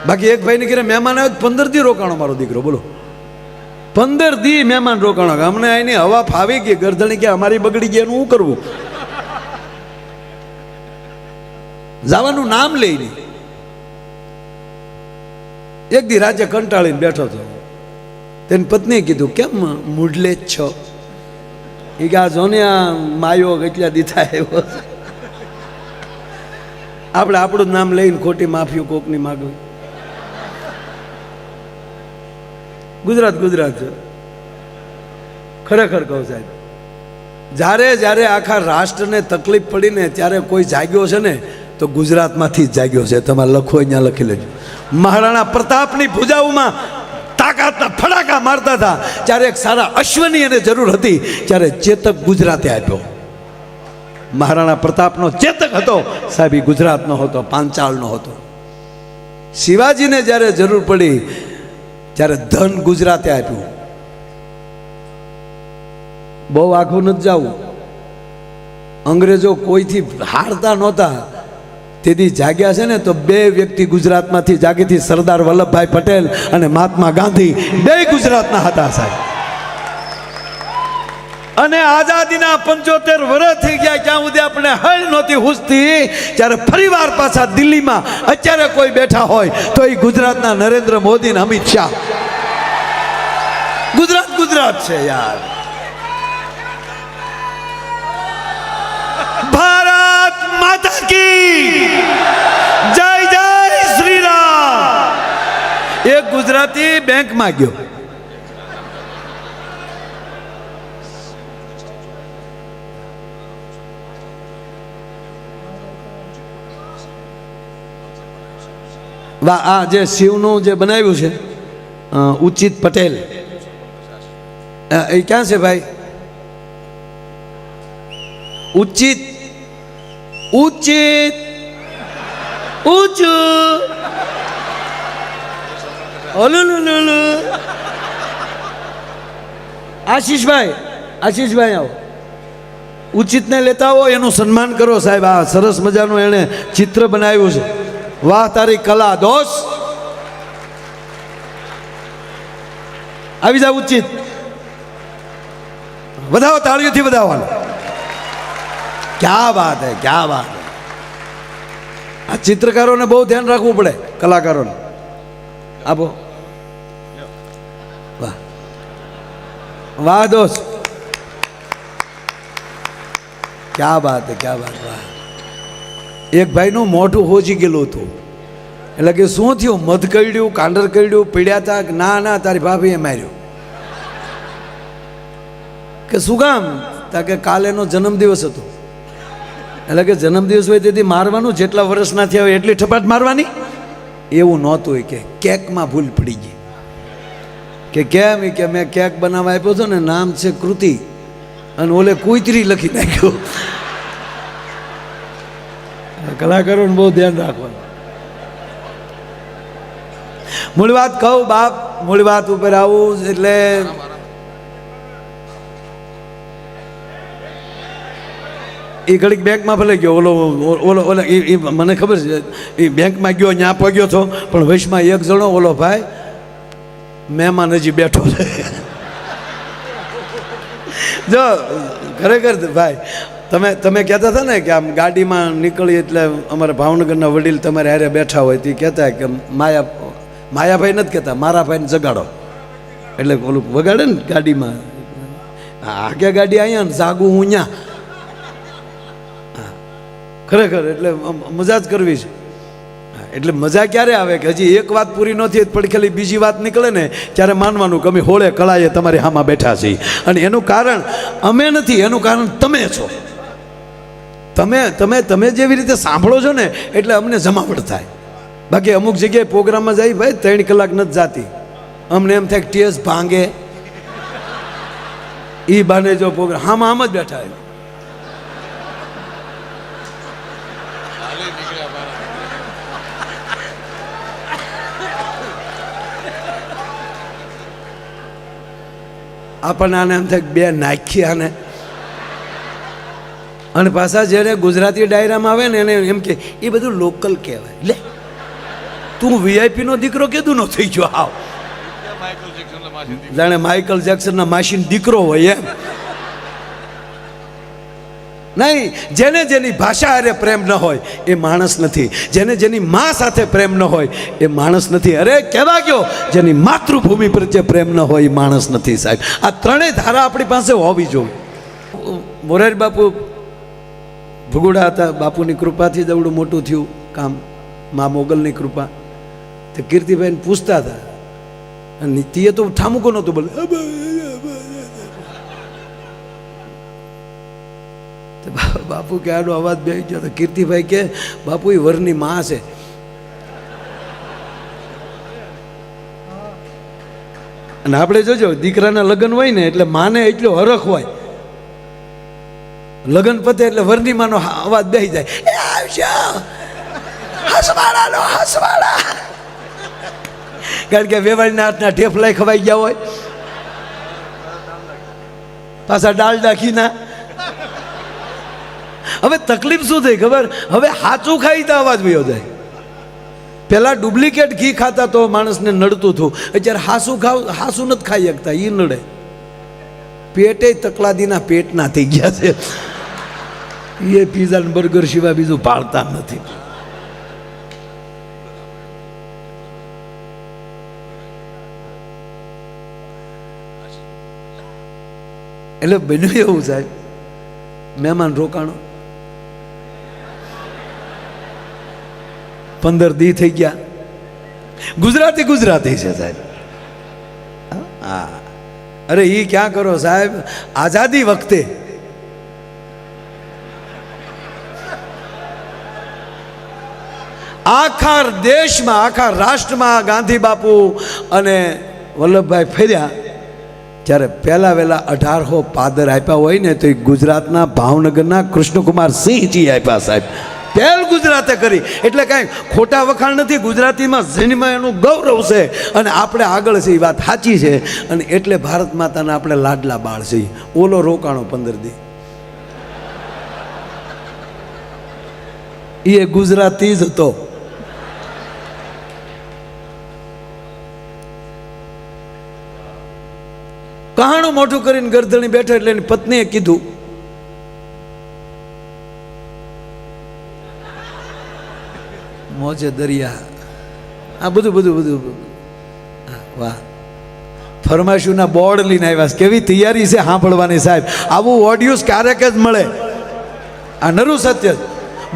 બાકી એક ભાઈને ઘરે મહેમાન આવ્યો 15 દી રોકાણો મારો દીકરો, બોલો 15 દી મહેમાન રોકાણો. અમને અહીંની હવા ફાવી ગઈ, ગરદણી કે અમારી બગડી ગઈ, એનું શું કરવું? જવાનું નામ લઈ નહીં. એક દી રાજે કંટાળીને બેઠો હતો, તેની પત્નીએ કીધું કેમ મૂડલે જ છો? એ કે આ જોને આ માયો કેટલા દીધા આવ્યો, આપણે આપણું નામ લઈને ખોટી માફીઓ કોકની માગવી. ગુજરાત ગુજરાત છે ખરેખર કહું સાહેબ. જ્યારે જ્યારે આખા રાષ્ટ્રને તકલીફ પડીને ત્યારે કોઈ જાગ્યો છે ને તો ગુજરાતમાંથી જ જાગ્યો છે. તમારે લખો અહીંયા લખી લેજો. મહારાણા પ્રતાપની ભુજાઓમાં તાકાતના ફડાકા મારતા હતા, ત્યારે એક સારા અશ્વની એને જરૂર હતી, ત્યારે ચેતક ગુજરાતે આપ્યો. મહારાણા પ્રતાપનો ચેતક હતો સાહેબ, એ ગુજરાતનો હતો, પાંચાળનો હતો. શિવાજીને જ્યારે જરૂર પડી ત્યારે ધન ગુજરાતે આપ્યું. બહુ આખું નથી જવું, અંગ્રેજો કોઈથી હારતા નહોતા. તેથી જાગ્યા છે ને તો બે વ્યક્તિ ગુજરાતમાંથી જાગી હતી, સરદાર વલ્લભભાઈ પટેલ અને મહાત્મા ગાંધી, બે ગુજરાતના હતા સાહેબ. અને આઝાદીના 75 વર્ષ થઈ ગયા, ક્યાં સુધી આપણે હળ નહોતી હુસતી, ત્યારે ફરીવાર પાછા દિલ્હીમાં અત્યારે કોઈ બેઠા હોય તો એ ગુજરાતના નરેન્દ્ર મોદી ને અમિત શાહ. ગુજરાત ગુજરાત છે યાર. ભારત માતા કી જય જય શ્રી રામ. એક ગુજરાતી બેંકમાં ગયો, આ જે શિવનું જે બનાવ્યું છે ઉચિત પટેલ, એ ક્યાં છે ભાઈ? ઉચિત ઉચિત ઊંચું ઓલુલુલુલુ. આશીષભાઈ, આશીષભાઈ આવો, ઉચિતને લેતા આવો, એનું સન્માન કરો સાહેબ. આ સરસ મજાનું એણે ચિત્ર બનાવ્યું છે. વાહ તારી કલા દોસ્ત. આવી જાવ ઉચિત, વધાવો, તાળીઓથી વધાવવાનું. ક્યાં વાત હે, ક્યાં વાત હે. આ ચિત્રકારોને બહુ ધ્યાન રાખવું પડે, કલાકારોને. આપો. વાહ વાહ દોસ્ત, ક્યાં બાત હે, ક્યાં બાત. વાહ. એક ભાઈનું મોઢું હોજી ગયેલું હતું, એટલે કે શું થયું? મધ કરડ્યું, કાંડર કરડ્યું, પીડ્યા હતા. ના ના, તારી ભાભીએ માર્યું. કે શું કામ? તા કે કાલે એનો જન્મદિવસ હતો. એટલે કે જન્મદિવસ હોય તેથી મારવાનું, જેટલા વર્ષના થયા હોય એટલી ઠપાટ મારવાની. એવું નહોતું, કે કેકમાં ભૂલ પડી ગઈ. કે કેમ? કે મેં કેક બનાવવા આપ્યો હતો ને, નામ છે કૃતિ, અને ઓલે કુતરી લખી નાખ્યો. કલાકારોને બહુ ધ્યાન રાખવાનું. મૂળ વાત કહું બાપ, મૂળ વાત ઉપર આવું એટલે એ ઘડીક બેંકમાં ભલે ગયો, ઓલો ઓલો ઓલો એ મને ખબર છે, એ બેંકમાં ગયો, ત્યાં પગ્યો હતો, પણ વૈશમાં એક જણો ઓલો ભાઈ મહેમાન હજી બેઠો છે. જો ખરેખર ભાઈ, તમે કહેતા હતા ને કે આમ ગાડીમાં નીકળી એટલે અમારા ભાવનગરના વડીલ તમારે હારે બેઠા હોય તે કહેતા કે માયાભાઈ નથી કહેતા, મારા ભાઈને જગાડો. એટલે ઓલું વગાડે ને ગાડીમાં, આગે ગાડી અહીંયા ને જાગું હું ત્યાં. ખરેખર એટલે મજા જ કરવી છે. એટલે મજા ક્યારે આવે કે હજી એક વાત પૂરી નથી પડખેલી બીજી વાત નીકળે ને ત્યારે માનવાનું કે અમે હોળે કળાએ તમારી હામાં બેઠા છીએ. અને એનું કારણ અમે નથી, એનું કારણ તમે છો. તમે તમે તમે જેવી રીતે સાંભળો છો ને એટલે અમને જમાવટ થાય. બાકી અમુક જગ્યાએ પ્રોગ્રામમાં જાય ભાઈ 3 કલાક નથી જાતી, અમને એમ થાય કે ટેસ ભાંગે. એ બાને જો પ્રોગ્રામ હામાં આમ જ બેઠા. આપણને આને એમ થાય બે નાખી આને. અને પાછા જ્યારે ગુજરાતી ડાયરામાં આવે ને એને એમ કે એ બધું લોકલ કહેવાય. લે તું VIP નો દીકરો કીધું નો થઈ ગયો આવ જાણે માઇકલ જેક્સનના માસીનો દીકરો હોય એમ નહીં. જેને જેની ભાષા હારે પ્રેમ ન હોય એ માણસ નથી. જેને જેની મા સાથે પ્રેમ ન હોય એ માણસ નથી. અરે કહેવા ગયો જેની માતૃભૂમિ પ્રત્યે પ્રેમ ન હોય એ માણસ નથી સાહેબ. આ ત્રણેય ધારા આપણી પાસે હોવી જોઈએ. મોરારી બાપુ ભગુડા હતા, બાપુની કૃપાથી જ એવડું મોટું થયું કામ, મા મોગલની કૃપા. તે કીર્તિભાઈને પૂછતા હતા અને તે તો ઠામુકો નહોતું બોલે. બાપુ કે આનો અવાજ બેસી ગયો. તો કીર્તિભાઈ કે બાપુ એ વરની માં છે. અને આપણે જોજો દીકરાના લગ્ન હોય ને એટલે માને એટલો હરખ હોય, લગ્ન પતે એટલે વરની માનો અવાજ બેસી જાય, હસવાડા. કારણ કે વેવાળીના હાથના ઠેફલાય ખવાઈ ગયા હોય, પાછા ડાલડા ઘીના. હવે તકલીફ શું થઈ ખબર? હવે હાચું ખાઈ તો અવાજ વયો જાય. પેલા ડુપ્લિકેટ ઘી ખાતા તો માણસને નડતું હતું, અત્યારે હાસું નથી ખાઈ શકતા, એ નડે. પેટે તકલાદીના પેટના થઈ ગયા છે. એ પીઝા ને બર્ગર સિવાય બીજું ભાળતા નથી. એટલે બન્યું એવું સાહેબ, મહેમાન રોકાણો 15 દી થઈ ગયા. ગુજરાતી છે સાહેબ. હા, અરે એ ક્યાં કરો સાહેબ, આઝાદી વખતે આખા દેશમાં આખા રાષ્ટ્રમાં ગાંધી બાપુ અને વલ્લભભાઈ ફેર્યા ત્યારે પહેલા વહેલા 1800 પાદર આપ્યા હોય ને તો એ ગુજરાતના ભાવનગરના કૃષ્ણકુમાર સિંહજી આપ્યા સાહેબ. પહેલ ગુજરાતે કરી. એટલે કાંઈ ખોટા વખાણ નથી, ગુજરાતીમાં જન્મ એનું ગૌરવ છે અને આપણે આગળ છે, એ વાત સાચી છે. અને એટલે ભારત માતાના આપણે લાડલા બાળ છે. ઓલો રોકાણો 15 દી, એ ગુજરાતી જ હતો. કહાણું મોટું કરીને ગરદણી બેઠો એટલે એની પત્નીએ કીધું, મોજે દરિયા, આ બધું વાહ. ફરમાઈશોના બોર્ડ લઈને આવ્યા. કેવી તૈયારી છે સાંભળવાની સાહેબ. આવું ઓડિયોસ ક્યારેક જ મળે. આ નરું સત્ય.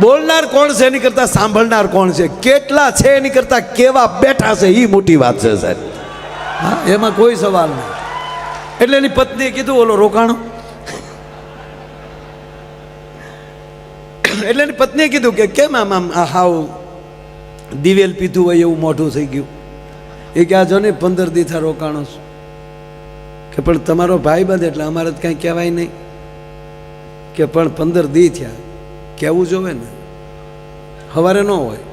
બોલનાર કોણ છે એની કરતા સાંભળનાર કોણ છે, કેટલા છે એની કરતા કેવા બેઠા છે એ મોટી વાત છે સાહેબ. હા, એમાં કોઈ સવાલ નહીં. એટલે એની પત્નીએ કીધું ઓલો રોકાણો. એટલે એની પત્નીએ કીધું કે કેમ આમ હાવ દિવેલ પીધું હોય એવું મોઢું થઈ ગયું. એ કે આ જો ને 15 દી થા રોકાણો છું. કે પણ તમારો ભાઈ બંધ એટલે અમારે તો કાંઈ કહેવાય નહીં. કે પણ 15 દી થયા, કહેવું જોવે ને, સવારે ન હોય.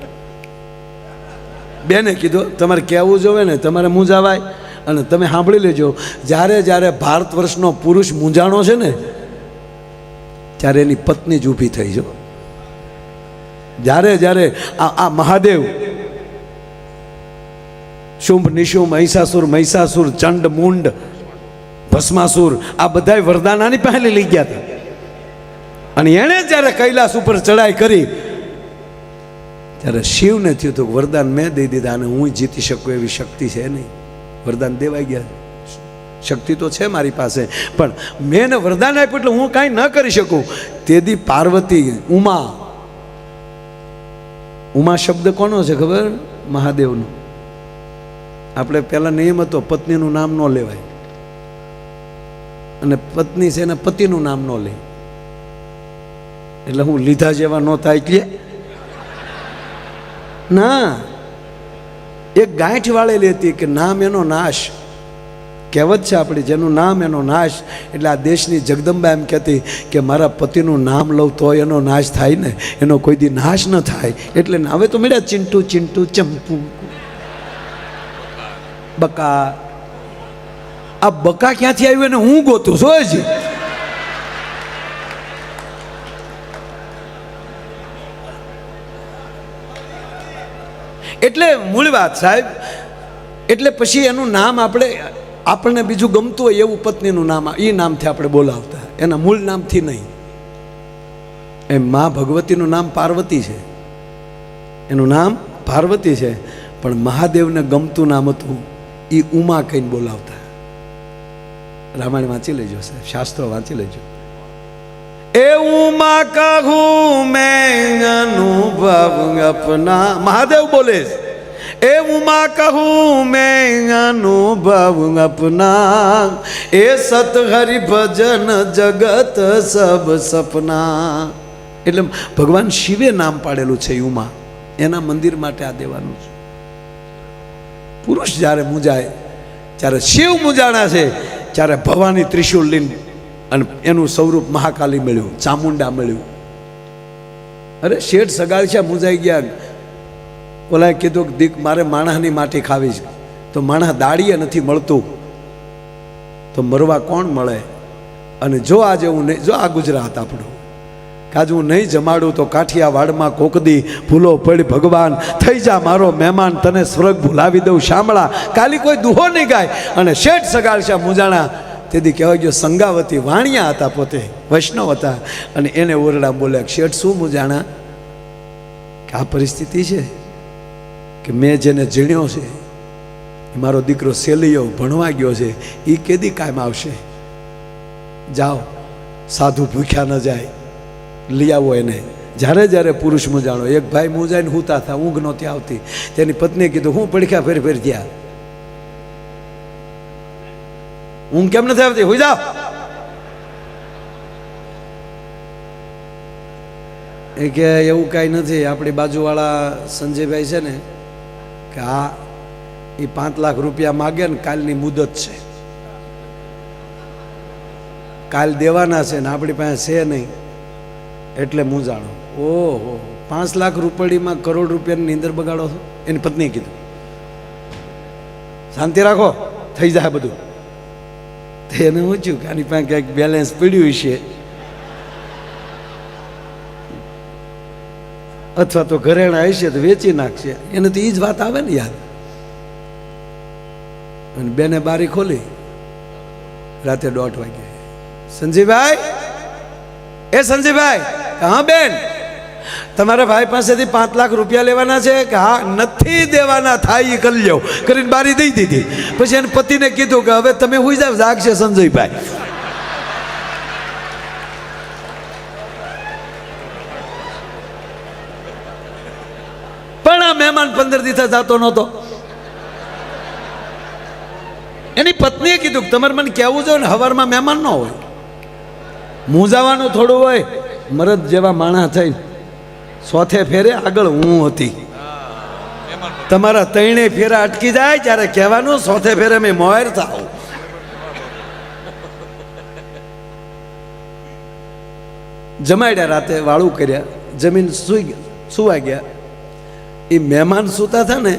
બેને કીધું તમારે કહેવું જોવે ને, તમારે મૂંઝાવાય. અને તમે સાંભળી લેજો, જ્યારે ભારત વર્ષનો પુરુષ મૂંઝાણો છે ને ત્યારે એની પત્ની જ ઊભી થઈ જો. જ્યારે આ મહાદેવ, શુંભ નિશુંભ, મહિષાસુર, ચંડ મુંડ, ભસ્માસુર, આ બધા વરદાનાની પહેલી લઈ ગયા હતા. અને એણે જ્યારે કૈલાસ ઉપર ચડાઈ કરી ત્યારે શિવને થયું હતું વરદાન મેં દઈ દીધા અને હું જીતી શકું એવી શક્તિ છે નહીં. વરદાન દેવાઈ ગયા. શક્તિ તો છે મારી પાસે, પણ મેં એને વરદાન આપ્યું એટલે હું કાંઈ ન કરી શકું. તેથી પાર્વતી, ઉમા શબ્દ કોનો છે ખબર? મહાદેવનો. આપણે પહેલા નિયમ હતો પત્નીનું નામ ન લેવાય, અને પત્ની છે એના પતિનું નામ ન લે. એટલે હું લીધા જેવા ન થાય એટલે ના. એક ગાંઠ વાળેલી હતી કે નામ એનો નાશ. કહેવત છે આપણી, જેનું નામ એનો નાશ. એટલે આ દેશની જગદંબા એમ કહેતી કે મારા પતિનું નામ લઉં તો એનો નાશ થાય ને, એનો કોઈ દી નાશ ન થાય. એટલે હવે તો મળ્યા ચિંટુ, ચંપુ, બકા. આ બકા ક્યાંથી આવ્યું એને હું ગોતું છું હજી. એટલે મૂળ વાત સાહેબ, એટલે પછી એનું નામ આપણને બીજું ગમતું હોય એવું પત્નીનું નામ એ નામથી આપણે બોલાવતા, એના મૂળ નામથી નહીં. એમ મા ભગવતીનું નામ પાર્વતી છે, એનું નામ પાર્વતી છે, પણ મહાદેવને ગમતું નામ હતું એ ઉમા કહીને બોલાવતા. રામાયણ વાંચી લેજો સાહેબ, શાસ્ત્રો વાંચી લેજો. એ ઉમા કહું મેં અનુભવ અપના, મહાદેવ બોલે છે. એ ઉમા કહું મેં અનુભવ અપના, એ સત હરિ ભજન જગત સબ સપના. એટલે ભગવાન શિવે નામ પાડેલું છે ઉમા, એના મંદિર માટે આ દેવાનું છે. પુરુષ જ્યારે મૂંઝાય, જ્યારે શિવ મૂંઝાણા છે, ત્યારે ભવાની ત્રિશુલ લઈને અને એનું સ્વરૂપ મહાકાલી મળ્યું, ચામુંડા મળ્યું. અરે શેઠ સગાળિયા મૂંઝાઈ ગયા. ઓલાએ કીધું કે દીક મારે માણસની માટી ખાવી છે, તો માણસ દાડીએ નથી મળતું, તો મરવા કોણ મળે? અને જો આજે હું નહીં, જો આ ગુજરાત આપણું, કાજ હું નહીં જમાડું તો કાઠિયાવાડમાં કોકદી ભૂલો પડી ભગવાન, થઈ જા મારો મહેમાન, તને સ્વર્ગ ભૂલાવી દઉં શામળા. કાલી કોઈ દુહો નહીં ગાય. અને શેઠ સગાળિયા મૂંઝાણા. તેથી કહેવાય ગયો સંગાવતી વાણિયા હતા, પોતે વૈષ્ણવ હતા, અને એને ઓરડા બોલ્યા, શેઠ શું મૂંઝાણા? કે આ પરિસ્થિતિ છે કે મેં જેને જીણ્યો છે એ મારો દીકરો સેલિયો ભણવા ગયો છે, એ કેદી કાયમ આવશે? જાઓ, સાધુ ભૂખ્યા ન જાય, લઈ આવો એને. જ્યારે જ્યારે પુરુષ મૂંઝાણો, એક ભાઈ મૂંઝાઈને હુતા હતા, ઊંઘ નહોતી આવતી, તેની પત્નીએ કીધું હું પડખ્યા ફેર ફેર થયા, ઊંઘ કેમ નથી આવતી, હોઈ જાઓ. એ કે એવું કાંઈ નથી, આપણી બાજુવાળા સંજયભાઈ છે ને, કે હા એ 5 લાખ રૂપિયા માગે ને કાલની મુદત છે, કાલ દેવાના છે ને આપણી પાસે છે નહીં, એટલે મૂંઝાણો. ઓહો, 5 લાખ રૂપિયામાં કરોડ રૂપિયાની નીંદર બગાડો છો? એની પત્નીએ કીધું શાંતિ રાખો, થઈ જાય બધું. એને પૂછ્યું કે આની પાસે ક્યાંક બેલેન્સ પડ્યું છે, અથવા તો ઘરેણા હશે તો વેચી નાખશે. એને તો એ જ વાત આવે ને યાર. અને બેને બારી ખોલી, રાતે 1:30 વાગે, સંજીભાઈ, એ સંજીભાઈ, હા બેન, તમારા ભાઈ પાસેથી 5 લાખ રૂપિયા લેવાના છે? કે હા. નથી દેવાના, થાય એ કરી લો, કરીને બારી દઈ દીધી. પછી એને પતિને કીધું કે હવે તમે હુઈ જાવ, જાગશે સંજયભાઈ. પણ આ મહેમાન 15 દિવસ જતો નહોતો. એની પત્નીએ કીધું કે તમારે મને કહેવું જોઈએ ને, હવારમાં મહેમાન ન હોય, મૂંઝાવાનું થોડું હોય. મરદ જેવા માણસ થઈ 100 ફેરે આગળ હું હતી, તમારા 3 ફેરા અટકી જાય ત્યારે કહેવાનું 100 ફેરે મેં મોહેર થાવ. જમાડ્યા, રાતે વાળું કર્યા, જમીન સુવા ગયા. એ મહેમાન સૂતા હતા ને,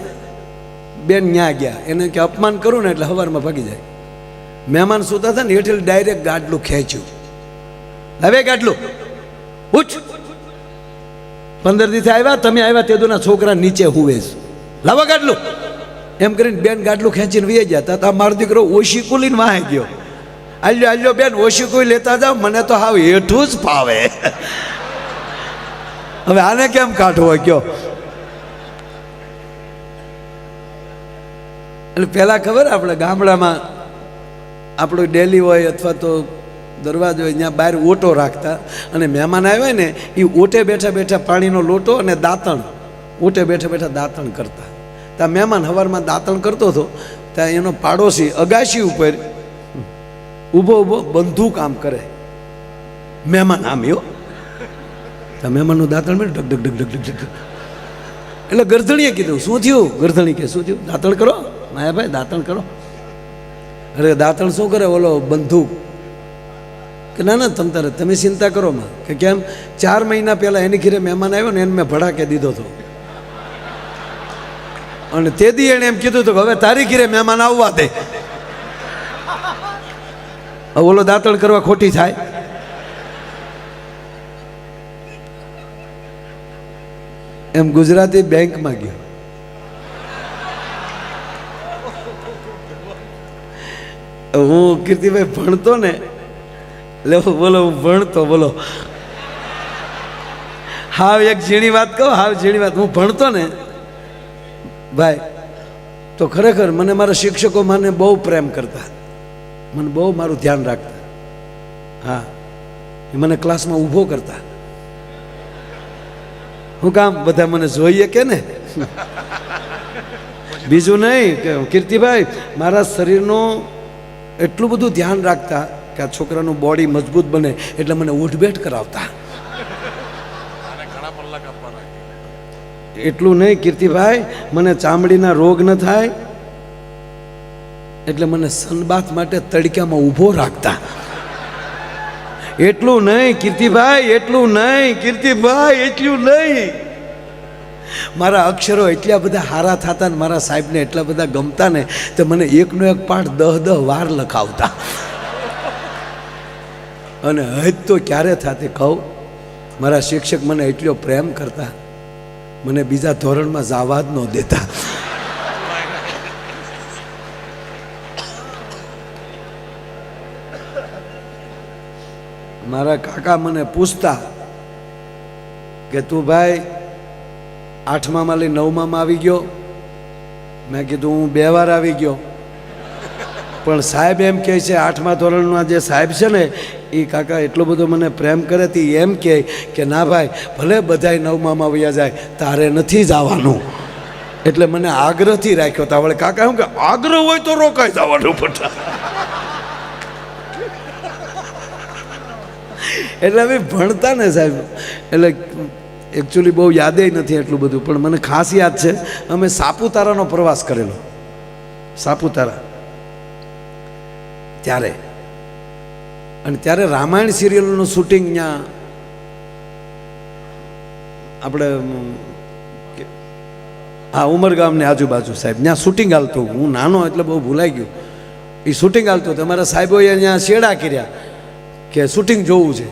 બેન ન્યા ગયા, એને કે અપમાન કરું ને એટલે સવારમાં ભાગી જાય. મહેમાન સૂતા હતા ને એટલે ડાયરેક્ટ ગાડલું ખેંચ્યું, હવે ગાડલું ઉઠ, 15 દિવસે આવ્યા, તમે આવ્યા તેદુના છોકરા નીચે હુવે છે, લાવો ગાડલું. એમ કરીને બેન ગાડલું ખેંચીને વી ગયા. તા મારો દીકરો ઓશી કુલીને વાહે ગયો, આલ્યો આલ્યો બેન ઓશી કોઈ લેતા જાઓ, મને તો હાવ હેઠું જ ફાવે. હવે આને કેમ કાઢવો કયો? એટલે પહેલાં ખબર, આપણે ગામડામાં આપણું ડેલી હોય અથવા તો દરવાજો હોય, ત્યાં બહાર ઓટો રાખતા, અને મહેમાન આવ્યા ને એ ઓટે બેઠા બેઠા પાણીનો લોટો અને દાંતણ, ઓટે બેઠા બેઠા દાંતણ કરતા. ત્યાં મહેમાન સવારમાં દાંતણ કરતો હતો, ત્યાં એનો પાડોશી અગાશી ઉપર ઊભો ઊભો બંદૂક આમ કરે, મહેમાન આમ યો, ત્યાં મહેમાનનું દાંતણ મળ્યું, ઢગ ઢગ ઢગ ઢગ ઢગ. એટલે ગરધણીએ કીધું શું થયું? ગરધણી કે શું થયું? દાંતણ કરો માયાભાઈ, દાંતણ કરો. અરે દાંતણ શું કરે? ઓલો બંદૂક. કે ના ના તમે ચિંતા કરો માં. કે કેમ? 4 મહિના પહેલાં એની ઘરે મહેમાન આવ્યો ને, એને મેં ભડાકે દીધો હતો, અને તે દી એણે એમ કીધું હતું કે હવે તારી ઘરે મહેમાન આવવા દે. ઓલો દાંતણ કરવા ખોટી થાય? એમ ગુજરાતી બેંકમાં ગયો, હું કીર્તિભાઈ ભણતો ને એટલે બોલો હું ભણતો બોલો હાવ એક ઝીણી વાત કહું હાવ ઝીણી વાત હું ભણતો ને ભાઈ તો ખરેખર મને મારા શિક્ષકો મને બહુ પ્રેમ કરતા મને બહુ મારું ધ્યાન રાખતા હા એ મને ક્લાસમાં ઊભો કરતા હું કામ બધા મને જોઈએ કે ને બીજું નહીં કે કીર્તિભાઈ મારા શરીરનું એટલું બધું ધ્યાન રાખતા કે આ છોકરાનું બોડી મજબૂત બને એટલે મને ઉઠબેઠ કરાવતા એટલું નહીં કીર્તિભાઈ મને ચામડીના રોગ ન થાય એટલે મને સનબાથ માટે તડક્યામાં ઊભો રાખતા એટલું નહીં કીર્તિભાઈ એટલું નહીં કીર્તિભાઈ એટલું નહીં મારા અક્ષરો એટલા બધા હારા થતા ને મારા સાહેબને એટલા બધા ગમતા ને તો મને એકનો એક પાઠ 10 વાર લખાવતા અને હદ તો ક્યારે થતી કહું મારા શિક્ષક મને એટલો પ્રેમ કરતા મને બીજા ધોરણમાં જવા જ ન દેતા મારા કાકા મને પૂછતા કે તું ભાઈ 8માં લઈ 9માં આવી ગયો મેં કીધું હું 2 વાર આવી ગયો પણ સાહેબ એમ કહે છે 8મા ધોરણના જે સાહેબ છે ને એ કાકા એટલો બધો મને પ્રેમ કરે તે એમ કહે કે ના ભાઈ ભલે બધાય 9માં વયા જાય તારે નથી જવાનું એટલે મને આગ્રહથી રાખ્યો તા વળે કાકા શું કે આગ્રહ હોય તો રોકાઈ જવાનું પટા એટલે અમે ભણતા ને સાહેબ એટલે એકચ્યુઅલી બહુ યાદે નથી એટલું બધું પણ મને ખાસ યાદ છે અમે સાપુતારાનો પ્રવાસ કરેલો સાપુતારા ત્યારે અને ત્યારે રામાયણ સિરિયલનું શૂટિંગ ત્યાં આપણે હા ઉમરગામની આજુબાજુ સાહેબ ત્યાં શૂટિંગ હાલતું હું નાનો એટલે બહુ ભૂલાઈ ગયું એ શૂટિંગ હાલતું અમારા સાહેબોએ ત્યાં શેડા કર્યા કે શૂટિંગ જોવું છે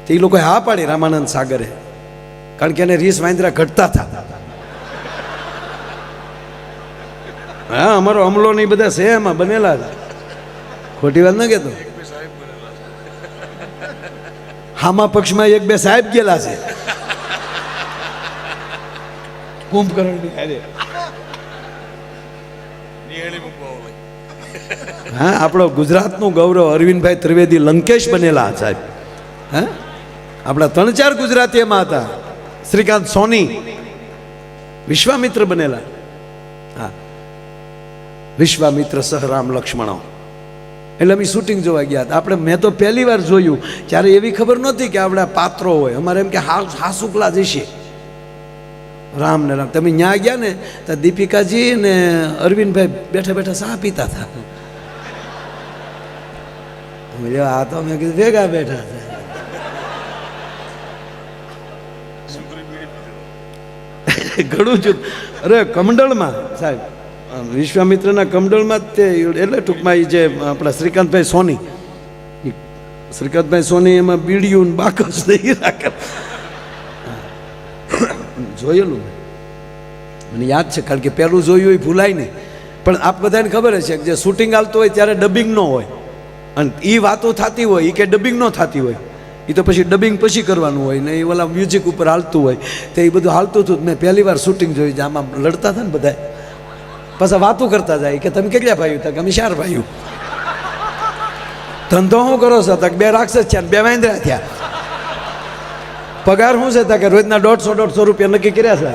તો એ લોકોએ હા પાડી રામાનંદ સાગરે કારણ કે એને રીસ વાંદરા ઘટતા હતા હા અમારો અમલો ને બધા છે એમાં બનેલા હતા ખોટી વાત ન કહેતો હામા પક્ષમાં 1-2 સાહેબ ગયેલા છે કુંભકર્ણની હારે હા આપણો ગુજરાતનું ગૌરવ અરવિંદભાઈ ત્રિવેદી લંકેશ બનેલા સાહેબ હા આપણા 3-4 ગુજરાતી એમાં હતા શ્રીકાંત સોની વિશ્વામિત્ર બનેલા હા વિશ્વામિત્ર સહ રામ લક્ષ્મણો એટલે અમે શૂટિંગ જોવા ગયા હતા આપણે મેં તો પહેલી વાર જોયું ત્યારે એવી ખબર નહોતી કે આપણા પાત્રો હોય અમારે એમ કે હાસુકલા જશે રામ ને રામ તમે ત્યાં ગયા ને તો દીપિકાજી ને અરવિંદભાઈ બેઠા બેઠા ચા પીતા હતા આ તો મેં કીધું ભેગા બેઠા ઘણું છું અરે કમંડળમાં સાહેબ વિશ્વામિત્રના કમંડળમાં જ તે એટલે ટૂંકમાં એ જે આપણા શ્રીકાંતભાઈ સોની શ્રીકાંતભાઈ સોની એમાં બીડિયું ને બાકસ નહીં રાખે જોયેલું મને યાદ છે કારણ કે પહેલું જોયું એ ભૂલાય નહીં પણ આપ બધાને ખબર છે કે જે શૂટિંગ હાલતું હોય ત્યારે ડબિંગ ન હોય અને એ વાતો થતી હોય એ કે ડબિંગ ન થતી હોય એ તો પછી ડબિંગ પછી કરવાનું હોય ને એ ઓલા મ્યુઝિક ઉપર હાલતું હોય તો એ બધું હાલતું હતું મેં પહેલી વાર શૂટિંગ જોયું છે આમાં લડતા હતા ને બધા પાછા વાતો કરતા જાય કે તમે કેટલા ભાઈઓ તક અમે 4 ભાઈઓ ધંધો શું કરો છો તક 2 રાક્ષસ છે 2 વાંદરા થયા પગાર શું છે કે રોજના 150-150 રૂપિયા નક્કી કર્યા છે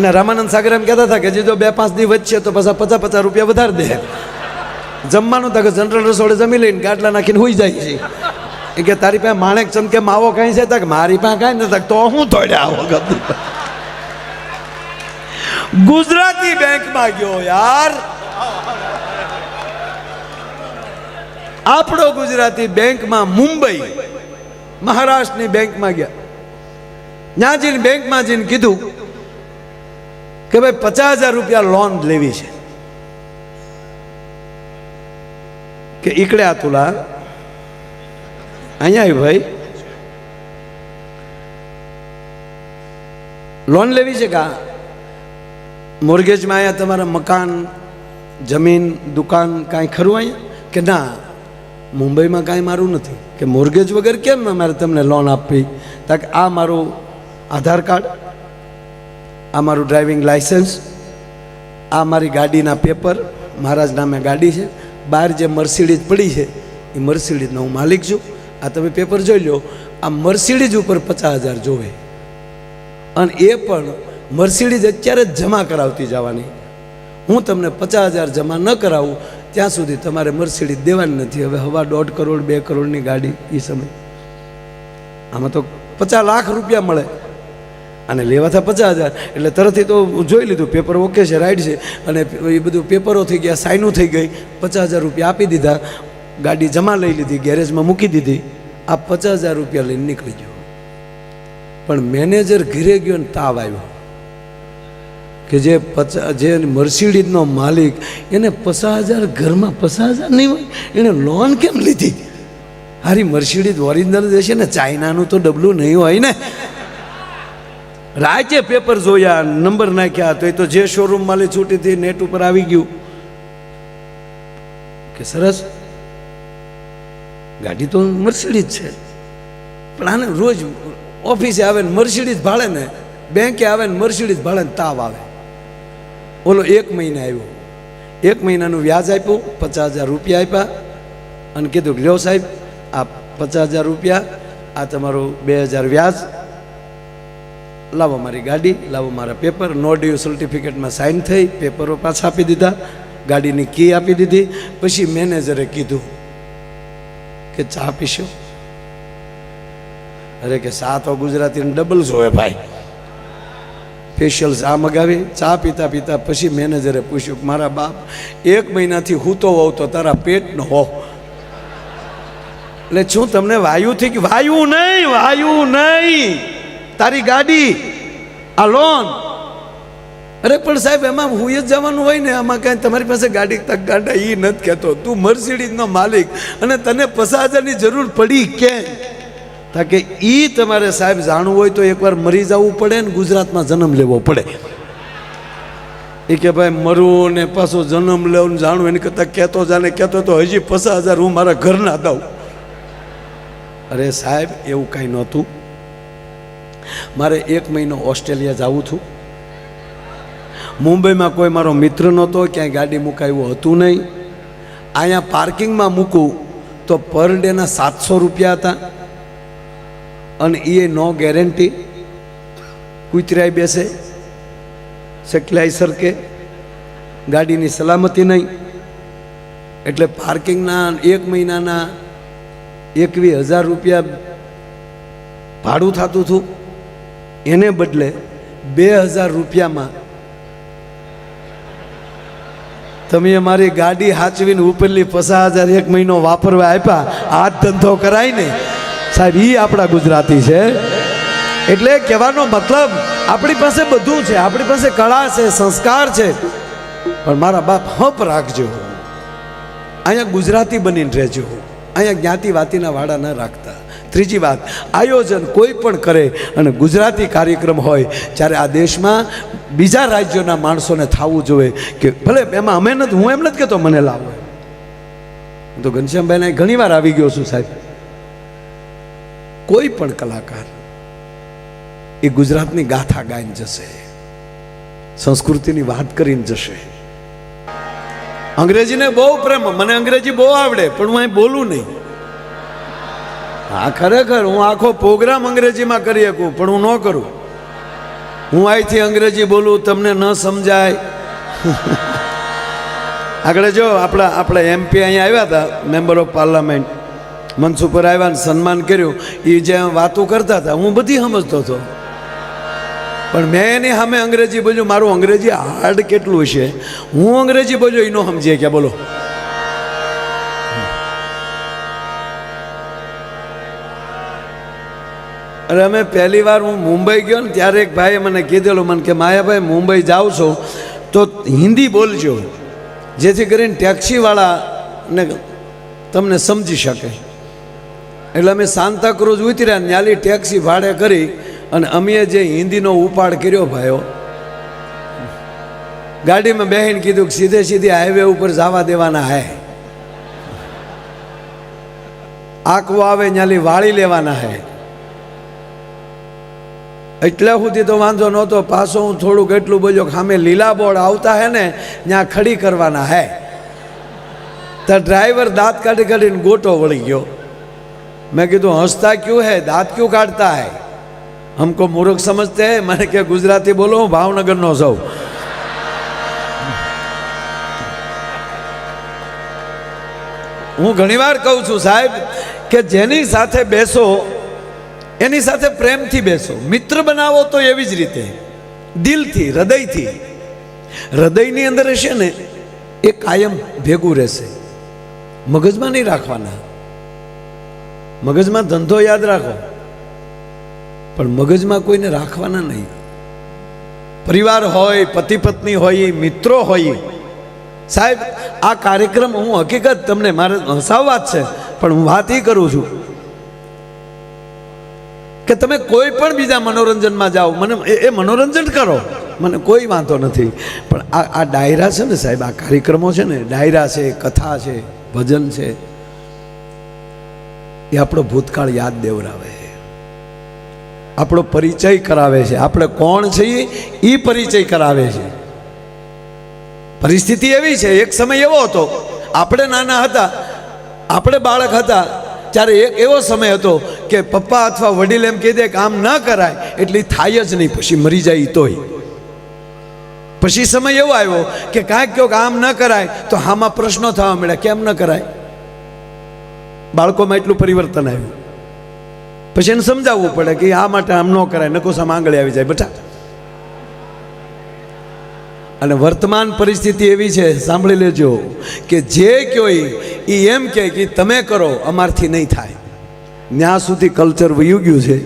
અને રામાનંદ સાગર એમ કહેતા હતા કે જે જો 2-5 દી વચ્ચે તો પાછા 50-50 રૂપિયા વધારે દે જમવાનું તક જનરલ રસોડે જમી લઈને ગાટલા નાખીને હોઈ જાય છે એ કે તારી પાસે માણેક ચમકે માવો કાંઈ છે તક મારી પાસે કાંઈ નથી તો હું થોડ્યા આવો ગુજરાતી બેંકમાં ગયો યાર આપણો ગુજરાતી બેંકમાં મુંબઈ મહારાષ્ટ્રની બેંકમાં ગયા ત્યાં જઈને બેંકમાં જઈને કીધું કે ભાઈ 50,000 રૂપિયા લોન લેવી છે કે ઈકડે આ તુલા અહીંયા આવી ભાઈ લોન લેવી છે કા મોર્ગેજમાં અહીંયા તમારા મકાન જમીન દુકાન કાંઈ ખરું અહીંયા કે ના મુંબઈમાં કાંઈ મારું નથી, કે મોર્ગેજ વગર કેમ મારે તમને લોન આપવી? તાકે આ મારું આધાર કાર્ડ, આ મારું ડ્રાઇવિંગ લાઇસન્સ, આ મારી ગાડીના પેપર, મારા જ નામે ગાડી છે, બહાર જે મર્સિડીઝ પડી છે એ મર્સિડીઝનો હું માલિક છું, આ તમે પેપર જોઈ લો, આ મર્સિડીઝ ઉપર 50,000 જોવે, અને એ પણ મર્સિડીઝ અત્યારે જ જમા કરાવતી જવાની. હું તમને 50,000 જમા ન કરાવું ત્યાં સુધી તમારે મર્સિડીઝ દેવાની નથી. હવે 1.5 કરોડ 2 કરોડની ગાડી એ સમય, આમાં તો 50 લાખ રૂપિયા મળે અને લેવા હતા 50,000, એટલે તરતથી તો જોઈ લીધું પેપર ઓકે છે, રાઈટ છે, અને એ બધું પેપરો થઈ ગયા, સાઇનું થઈ ગઈ, 50,000 રૂપિયા આપી દીધા, ગાડી જમા લઈ લીધી, ગેરેજમાં મૂકી દીધી, આ 50,000 રૂપિયા લઈને નીકળી ગયો. પણ મેનેજર ઘરે ગયો ને તાવ આવ્યો કે જે મર્સિડીઝનો માલિક એને 50,000 ઘરમાં 50,000 નહીં હોય, એને લોન કેમ લીધી? હારી મર્સિડીઝ ઓરિજિનલ દેશે ને, ચાઇનાનું તો ડબલું નહીં હોય ને. રાજે પેપર જોયા, નંબર નાખ્યા, તો એ તો જે શોરૂમ માલી છૂટી હતી નેટ ઉપર આવી ગયું કે સરસ ગાડી તો મર્સિડીઝ છે, પણ આને રોજ ઓફિસે આવે ને મર્સિડીઝ ભાડે ને, બેંકે આવે ને મર્સિડીઝ ભાડે ને તાવ આવે. ઓલો 1 મહિને આવ્યો, 1 મહિનાનું વ્યાજ આપ્યું, 50,000 રૂપિયા આપ્યા અને કીધું લ્યો સાહેબ આ 50,000 રૂપિયા, આ તમારું 2,000 વ્યાજ, લાવો મારી ગાડી, લાવો મારા પેપર. નો ડ્યુ સર્ટિફિકેટમાં સાઇન થઈ, પેપરો પાછા આપી દીધા, ગાડીની કી આપી દીધી. પછી મેનેજરે કીધું કે ચા પીશો? અરે કે ચા તો ગુજરાતીને ડબલ જોવે ભાઈ. સ્પેશિયલ ચા મગાવી, ચા પીતા પીતા પછી મેનેજરે પૂછ્યું કે મારા બાપ 1 મહિનાથી હું તો હોઉં તો તારા પેટનો હો, એટલે શું તમને વાયુ થઈ ગયું? વાયુ નહીં, તારી ગાડી, આ લોન. અરે પણ સાહેબ એમાં હું જ જવાનું હોય ને, આમાં કાંઈ તમારી પાસે ગાડી તક ગાડા એ નથી કહેતો. તું મર્સિડીઝનો માલિક અને તને 50,000ની જરૂર પડી કેમ? તાકે એ તમારે સાહેબ જાણવું હોય તો એકવાર મરી જવું પડે ને ગુજરાતમાં જન્મ લેવો પડે. એ કે ભાઈ મરવું ને પાછો જન્મ લેવું જાણવું એની કરતાં કહેતો જાને કહેતો તો હજી 50,000 હું મારા ઘરના દઉં. અરે સાહેબ એવું કાંઈ નહોતું. મારે 1 મહિનો ઓસ્ટ્રેલિયા જવું હતું. મુંબઈમાં કોઈ મારો મિત્ર નહોતો, ક્યાંય ગાડી મુકાયું હતું નહીં. અહીંયા પાર્કિંગમાં મૂકું તો પર ડેના 700 રૂપિયા હતા, અને એ નો ગેરંટી. કૂતરાઈ બેસે, સકલાઈ સરકે, ગાડીની સલામતી નહીં. એટલે પાર્કિંગના 1 મહિનાના 21,000 રૂપિયા ભાડું થતું હતું, એને બદલે 2,000 રૂપિયામાં તમે મારી ગાડી હાચવીને ઉપરલી 50,000 1 મહિનો વાપરવા આપ્યા. આ ધંધો કરાય ને સાહેબ, એ આપણા ગુજરાતી છે. એટલે કહેવાનો મતલબ આપણી પાસે બધું છે, આપણી પાસે કળા છે, સંસ્કાર છે, પણ મારા બાપ હપ રાખજો, અહીંયા ગુજરાતી બનીને રહેજો, અહીંયા જ્ઞાતિ વાતીના વાડા ન રાખતા. ત્રીજી વાત, આયોજન કોઈ પણ કરે અને ગુજરાતી કાર્યક્રમ હોય ત્યારે આ દેશમાં બીજા રાજ્યોના માણસોને થવું જોઈએ કે ભલે એમાં અમે નથી, હું એમ નથી કહેતો મને લાવો. હું તો ઘનશ્યામભાઈને ઘણી વાર આવી ગયો છું સાહેબ. કોઈ પણ કલાકાર એ ગુજરાતની ગાથા ગાઈને જશે, સંસ્કૃતિની વાત કરીને જશે. અંગ્રેજીને બહુ પ્રેમ, મને અંગ્રેજી બહુ આવડે, પણ હું અહીં બોલું નહીં. હા ખરેખર હું આખો પ્રોગ્રામ અંગ્રેજીમાં કરી શકું, પણ હું ન કરું. હું અહીંથી અંગ્રેજી બોલું, તમને ન સમજાય. આગળ જો આપણા MP અહીંયા આવ્યા હતા, મેમ્બર ઓફ પાર્લામેન્ટ, મંચ ઉપર આવ્યા ને સન્માન કર્યું. એ જે વાતો કરતા હતા હું બધી સમજતો હતો, પણ મેં એની સામે અંગ્રેજી બોલ્યું. મારું અંગ્રેજી હાર્ડ કેટલું છે, હું અંગ્રેજી બોલ્યો એ ન સમજીએ કે બોલો. અને અમે પહેલી વાર હું મુંબઈ ગયો ને ત્યારે એક ભાઈએ મને કીધેલું, મને કે માયાભાઈ મુંબઈ જાઓ છો તો હિન્દી બોલજો, જેથી કરીને ટેક્સીવાળાને તમને સમજી શકે. એટલે અમે સાંતાક્રુઝ ઉતર્યા, ન્યાલી ટેક્સી ભાડે કરી અને અમે જે હિન્દીનો ઉપાડ કર્યો ભાઈઓ, ગાડીમાં બેહીને કીધું કે સીધે સીધી હાઈવે ઉપર જવા દેવાના હે. આંકવો આવે ત્યાંથી વાળી લેવાના હે. એટલા સુધી તો વાંધો નહોતો, પાછો હું થોડુંક એટલું બોલ્યો કે સામે લીલા બોર્ડ આવતા હે ને ત્યાં ખડી કરવાના હે. તો ડ્રાઈવર દાંત કાઢી કાઢીને ગોટો વળી ગયો. मैं कीधु हंसता क्यों है, दांत क्यों काटता है, हमको मूर्ख समझते हैं. मैंने क्या गुजराती बोलो, હું ભાવનગર નો છું. હું ઘણીવાર કહું છું સાહેબ કે જેની સાથે બેસો એની સાથે પ્રેમથી બેસો, મિત્ર બનાવો તો એવી જ રીતે દિલથી, હૃદયથી. હૃદયની અંદર હશે ને એ કાયમ ભેગું રહેશે, મગજમાં નહીં રાખવાના. મગજમાં ધંધો યાદ રાખો પણ મગજમાં કોઈને રાખવાના નહીં. પરિવાર હોય, પતિ પત્ની હોય, મિત્રો હોય. સાહેબ આ કાર્યક્રમ હું હકીકત તમને મારે હસાવવા જ છે પણ હું વાત એ કરું છું કે તમે કોઈ પણ બીજા મનોરંજનમાં જાઓ, મને એ મનોરંજન કરો, મને કોઈ વાંધો નથી. પણ આ ડાયરા છે ને સાહેબ, આ કાર્યક્રમો છે ને, ડાયરા છે, કથા છે, ભજન છે, એ આપણો ભૂતકાળ યાદ દેવરાવે છે, આપણો પરિચય કરાવે છે. આપણે કોણ છીએ એ પરિચય કરાવે છે. પરિસ્થિતિ એવી છે, એક સમય એવો હતો, આપણે નાના હતા, આપણે બાળક હતા ત્યારે એક એવો સમય હતો કે પપ્પા અથવા વડીલ એમ કહી દે કે આમ ન કરાય એટલે થાય જ નહીં, પછી મરી જાય તોય. પછી સમય એવો આવ્યો કે કાંઈક કહો કે આમ ન કરાય તો આમાં પ્રશ્નો થવા મળ્યા, કેમ ન કરાય. બાળકોમાં એટલું પરિવર્તન આવ્યું. પછી એને સમજાવવું પડે કે આ માટે આમ ન કરાય, નકોસામાં આંગળી આવી જાય બેટા. અને વર્તમાન પરિસ્થિતિ એવી છે, સાંભળી લેજો, કે જે કયો એ એમ કે તમે કરો, અમારથી નહીં થાય. ત્યાં સુધી કલ્ચર વયું ગયું છે.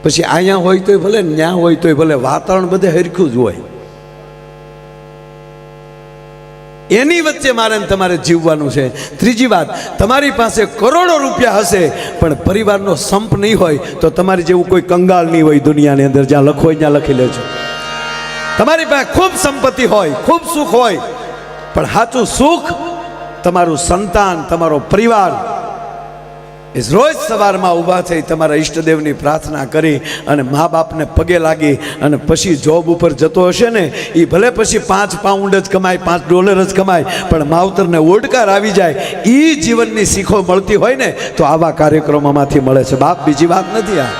પછી અહીંયા હોય તોય ભલે, ત્યાં હોય તોય ભલે, વાતાવરણ બધે હરખું જ હોય. એની વચ્ચે મારે તમારે જીવવાનું છે. ત્રીજી વાત, તમારી પાસે કરોડો રૂપિયા હશે પણ પરિવારનો સંપ નહીં હોય તો તમારી જેવું કોઈ કંગાળ નહીં હોય દુનિયાની અંદર. જ્યાં લખો હોય ત્યાં લખી લેજો. તમારી પાસે ખૂબ સંપત્તિ હોય, ખૂબ સુખ હોય, પણ સાચું સુખ તમારું સંતાન, તમારો પરિવાર. રોજ સવારમાં ઊભા થઈ તમારા ઈષ્ટદેવની પ્રાર્થના કરી અને મા બાપને પગે લાગી અને પછી જોબ ઉપર જતો હશે ને, એ ભલે પછી 5 પાઉન્ડ જ કમાય, $5 જ કમાય, પણ માવતરને ઓડકાર આવી જાય, એ જીવનની શીખો મળતી હોય ને તો આવા કાર્યક્રમોમાંથી મળે છે બાપ, બીજી વાત નથી આ.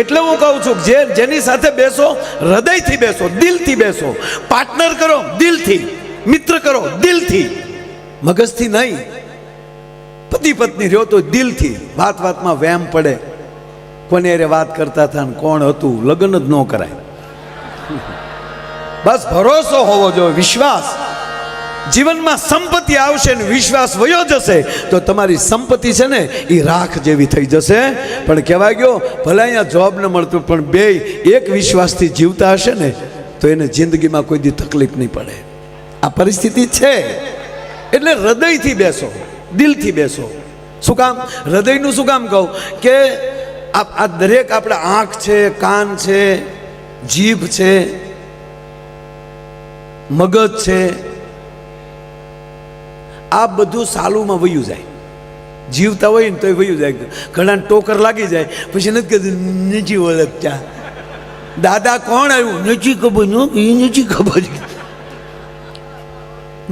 એટલે હું કહું છું જેની સાથે બેસો હૃદયથી બેસો, દિલથી બેસો. પાર્ટનર કરો દિલથી, મિત્ર કરો દિલથી, મગજથી નહીં. પતિ પત્ની રહ્યો તો દિલથી. વાત વાતમાં વહેમ પડે, કોને રે વાત કરતા હતા ને કોણ હતું, લગ્ન જ ન કરાય. બસ ભરોસો હોવો જોઈએ, વિશ્વાસ. જીવનમાં સંપત્તિ આવશે ને વિશ્વાસ વયો જશે તો તમારી સંપત્તિ છે ને એ રાખ જેવી થઈ જશે. પણ કહેવાય ગયો ભલે અહીંયા જોબ ન મળતું પણ બે એક વિશ્વાસથી જીવતા હશે ને તો એને જિંદગીમાં કોઈ દી તકલીફ નહીં પડે. આ પરિસ્થિતિ છે એટલે હૃદયથી બેસો, દિલથી બેસો. શું કામ હૃદયનું શું કામ કહું કે આ દરેક આપણે આંખ છે, કાન છે, જીભ છે, મગજ છે, આ બધું સાલુમાં વયું જાય. જીવતા હોય ને તોય વયું જાય. ઘણા ટોકર લાગી જાય પછી નથી કહેતું નથી ઓળખતા, દાદા કોણ આવ્યું નથી ખબર, એ નથી ખબર.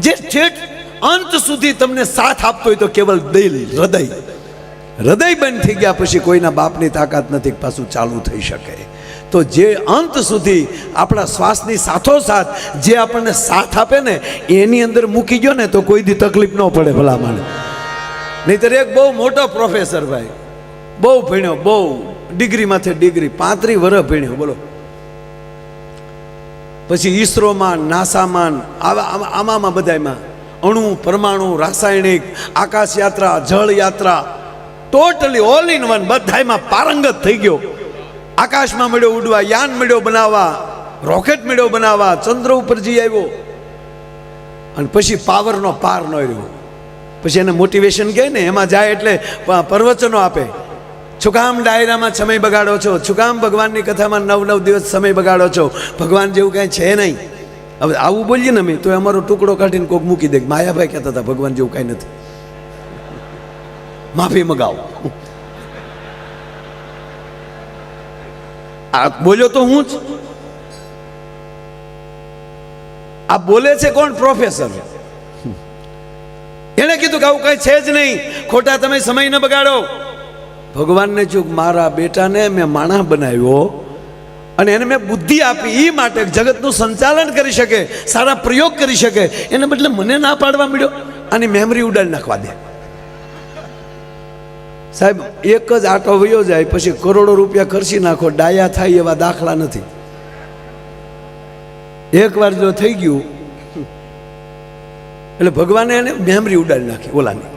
જે ઠેઠ અંત સુધી તમને સાથ આપતો હોય તો કેવલ દિલ, હૃદય. હૃદય બંધ થઈ ગયા પછી કોઈના બાપની તાકાત નથી પાછું ચાલુ થઈ શકે. તો જે અંત સુધી આપણા શ્વાસની સાથોસાથ જે આપણને સાથ આપે ને એની અંદર મૂકી ગયો ને તો કોઈ દી તકલીફ ન પડે ભલામણ. નહીંતર એક બહુ મોટો પ્રોફેસર ભાઈ, બહુ ભણ્યો, બહુ ડિગ્રીમાંથી ડિગ્રી, 35 વર્ષ ભણ્યો, બોલો. પછી ઈસરોમાં, નાસામાં, આમાં બધામાં અણુ, પરમાણુ, રાસાયણિક, આકાશ યાત્રા, જળ યાત્રા, ટોટલી ઓલ ઇન વન બધામાં પારંગત થઈ ગયો. આકાશમાં મળ્યો ઉડવા, યાન મળ્યો બનાવવા, રોકેટ મળ્યો બનાવવા, ચંદ્ર ઉપર જઈ આવ્યો. અને પછી પાવરનો પાર ન રહ્યો. પછી એને મોટિવેશન કહે ને, એમાં જાય એટલે પ્રવચનો આપે. શું કામ ડાયરામાં સમય બગાડો છો, શું કામ ભગવાનની કથામાં 9 દિવસ સમય બગાડો છો, ભગવાન જેવું કાંઈ છે નહીં. હવે આવું બોલીએ ને અમે તો અમારો ટુકડો કાઢીને કોઈક મૂકી દે. માયાભાઈ કહેતા હતા ભગવાન જેવું કાંઈ નથી. માફી મગાવો. આ બોલ્યો તો હું જ. આ બોલે છે કોણ? પ્રોફેસર. એને કીધું કે આવું કઈ છે જ નહીં, ખોટા તમે સમય ન બગાડો. ભગવાનને ચૂક મારા બેટાને મેં માણસ બનાવ્યો અને એને મેં બુદ્ધિ આપી એ માટે જગતનું સંચાલન કરી શકે, સારા પ્રયોગ કરી શકે, એને બદલે મને ના પાડવા મળ્યો. આની મેમરી ઉડાડી નાખવા દે. સાહેબ એક જ આટો વયો જાય પછી કરોડો રૂપિયા ખર્ચી નાખો, ડાયા થાય એવા દાખલા નથી. એકવાર જો થઈ ગયું એટલે ભગવાને એને મેમરી ઉડાડી નાખી. ઓલાની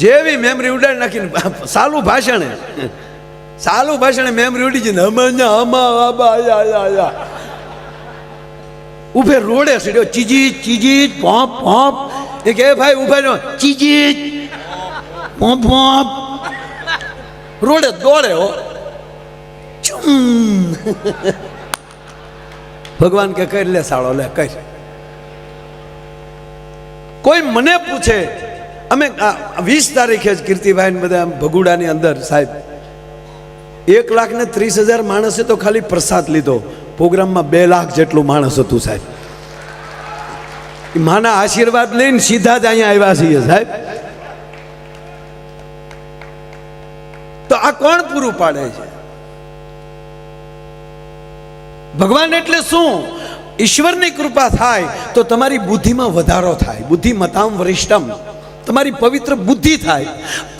જેવી મેમરી ઉડાડી નાખીને સાલું ભાષણે મેમરી ઉડી જઈને ઉભે રોડે સીડ્યો. ચીજી પોપ પોપ. એ કે ભાઈ ઉભા રહ્યો. ચીજી પોપ પોપ. રોડે દોડે હો. ભગવાન કે કરી લે સાળો, લે કઈ. કોઈ મને પૂછે, અમે 20 તારીખે જ કીર્તિભાઈ બધા ભગુડાની અંદર સાહેબ 1,30,000 માણસે તો ખાલી પ્રસાદ લીધો. પ્રોગ્રામમાં 2 લાખ જેટલું માણસ હતું સાહેબ. માના આશીર્વાદ લઈને સીધા જ અહીંયા આવ્યા છીએ સાહેબ. તો આ કોણ પૂરું પાડે છે? ભગવાન એટલે શું? ઈશ્વરની કૃપા થાય તો તમારી બુદ્ધિમાં વધારો થાય. બુદ્ધિમતામ વરિષ્ઠમ. તમારી પવિત્ર બુદ્ધિ થાય.